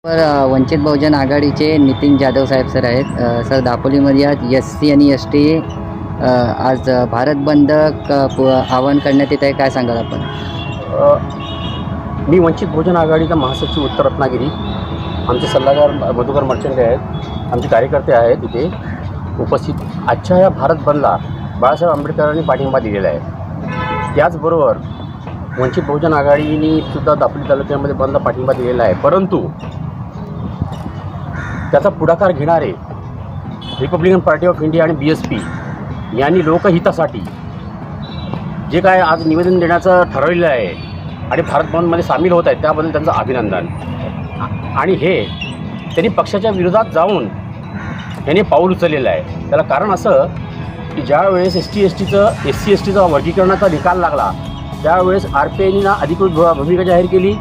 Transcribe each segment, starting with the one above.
वंचित बहुजन आघाडीचे नितीन जाधव साहेब सर आहेत. सर दापोलीमध्ये आज SC आणि ST आज भारत बंद आवाहन करण्यात येत आहे, काय सांगाल आपण? मी वंचित बहुजन आघाडीचा महासचिव उत्तर रत्नागिरी. आमचे सल्लागार मधुकर मर्चंटे आहेत, आमचे कार्यकर्ते आहेत तिथे उपस्थित. आजच्या या भारत बंदला बाळासाहेब आंबेडकरांनी पाठिंबा दिलेला आहे. त्याचबरोबर वंचित बहुजन आघाडीने सुद्धा दापोली तालुक्यामध्ये बंद पाठिंबा दिलेला आहे. परंतु त्याचा पुढाकार घेणारे रिपब्लिकन पार्टी ऑफ इंडिया आणि BSP यांनी लोकहितासाठी जे काय आज निवेदन देण्याचं ठरवलेलं आहे आणि भारत बंदमध्ये सामील होत आहेत त्याबद्दल त्यांचं अभिनंदन. आणि हे त्यांनी पक्षाच्या विरोधात जाऊन यांनी पाऊल उचललेलं आहे. त्याला कारण असं की ज्यावेळेस SC STचा वर्गीकरणाचा निकाल लागला त्यावेळेस RPIने ना अधिकृत भूमिका जाहीर केली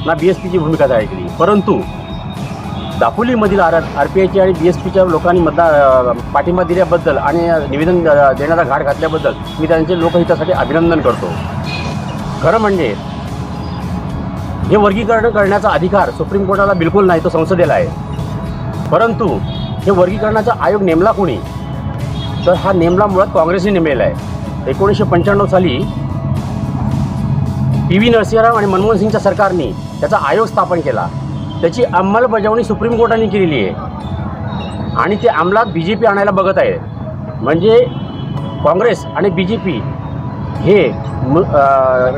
ना BSPची भूमिका जाहीर केली. परंतु दापोलीमधील RPIच्या आणि BSPच्या लोकांनी पाठिंबा दिल्याबद्दल आणि निवेदन देण्याचा घाट घातल्याबद्दल मी त्यांचे लोकहितासाठी अभिनंदन करतो. खरं म्हणजे हे वर्गीकरण करण्याचा अधिकार सुप्रीम कोर्टाला बिलकुल नाही, तो संसदेला आहे. परंतु हे वर्गीकरणाचा आयोग नेमला कोणी, तर हा नेमला मुळात काँग्रेसने नेमलेला आहे. 1995 साली PV नरसिंहराव आणि मनमोहन सिंगच्या सरकारने त्याचा आयोग स्थापन केला. त्याची अंमलबजावणी सुप्रीम कोर्टाने केलेली आहे आणि ते अंमलात BJP आणायला बघत आहे. म्हणजे काँग्रेस आणि BJP हे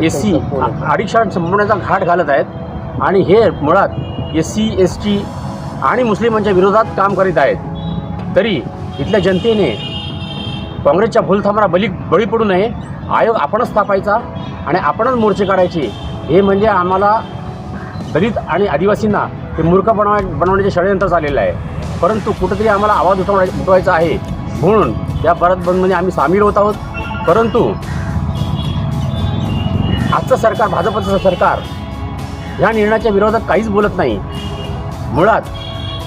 SC आरक्षण संपवण्याचा घाट घालत आहेत आणि हे मुळात SC ST आणि मुस्लिमांच्या विरोधात काम करीत आहेत. तरी इथल्या जनतेने काँग्रेसच्या भूलथापांना बळी पडू नये, आयोग आपणच स्थापायचा आणि आपणच मोर्चे काढायचे. हे म्हणजे आम्हाला दलित आणि आदिवासींना ते मूर्ख बनवण्याचे षडयंत्र चाललेलं आहे. परंतु कुठंतरी आम्हाला आवाज उठवायचा आहे म्हणून या भारत बंदमध्ये आम्ही सामील होत आहोत. परंतु आजचं सरकार, भाजपचं सरकार ह्या निर्णयाच्या विरोधात काहीच बोलत नाही. मुळात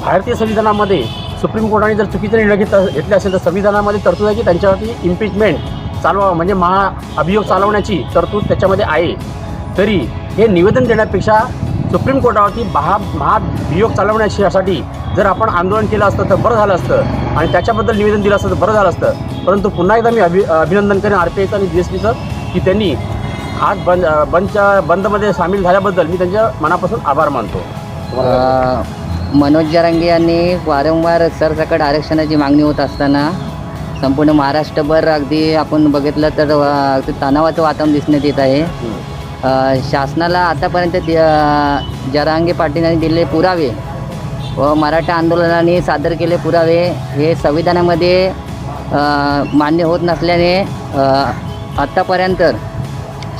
भारतीय संविधानामध्ये सुप्रीम कोर्टाने जर चुकीचे निर्णय घेतले असेल तर संविधानामध्ये तरतूद आहे की त्यांच्यावरती इम्पिचमेंट चालवा म्हणजे महाअभियोग चालवण्याची तरतूद त्याच्यामध्ये आहे. तरी हे निवेदन देण्यापेक्षा सुप्रीम कोर्टावरती महाभियोग चालवण्यासाठी जर आपण आंदोलन केलं असतं तर बरं झालं असतं आणि त्याच्याबद्दल निवेदन दिलं असतं तर बरं झालं असतं. परंतु पुन्हा एकदा मी अभिनंदन करेन RPIचं आणि BSPचं की त्यांनी आज बंदमध्ये सामील झाल्याबद्दल मी त्यांच्या मनापासून आभार मानतो. मनोज जरांगे यांनी वारंवार सरसकट आरक्षणाची मागणी होत असताना संपूर्ण महाराष्ट्रभर अगदी आपण बघितलं तर अगदी तणावाचं वातावरण दिसण्यात येत आहे. शासनाला आतापर्यंत जरांगे पाटील दिलेले पुरावे व मराठा आंदोलनाने सादर केले पुरावे हे संविधानामध्ये मान्य होत नसल्याने आत्तापर्यंत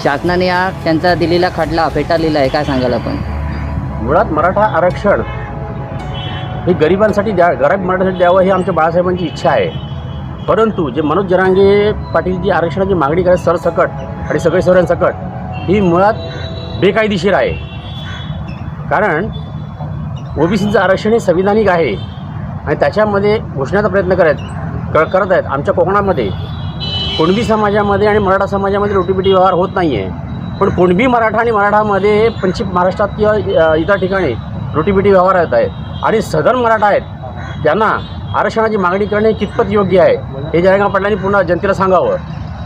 शासनाने त्यांचा दिलेला खटला फेटाळलेला आहे, काय सांगाल आपण? मुळात मराठा आरक्षण हे गरिबांसाठी गरीब मराठ्यासाठी द्यावं ही आमच्या बाळासाहेबांची इच्छा आहे. परंतु जे मनोज जरांगे पाटील जी आरक्षणाची मागणी करत सरसकट आणि सगळे सोयऱ्यांसकट ही मुळात बेकायदेशीर आहे. कारण OBCचं आरक्षण हे संविधानिक आहे आणि त्याच्यामध्ये घुसण्याचा प्रयत्न करत आहेत. आमच्या कोकणामध्ये कुणबी समाजामध्ये आणि मराठा समाजामध्ये रोटीपिटी व्यवहार होत नाही आहे. पण कुणबी मराठा आणि मराठामध्ये पश्चिम महाराष्ट्रात किंवा इतर ठिकाणी रोटीपिटी व्यवहार होत आहेत आणि सदन मराठा आहेत त्यांना आरक्षणाची मागणी करणे कितपत योग्य आहे हे जरांगे पाटलांनी पुन्हा जनतेला सांगावं.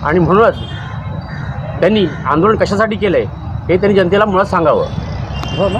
आणि म्हणूनच त्यांनी आंदोलन कशासाठी केलं आहे हे त्यांनी जनतेला मुळात सांगावं. हो ना.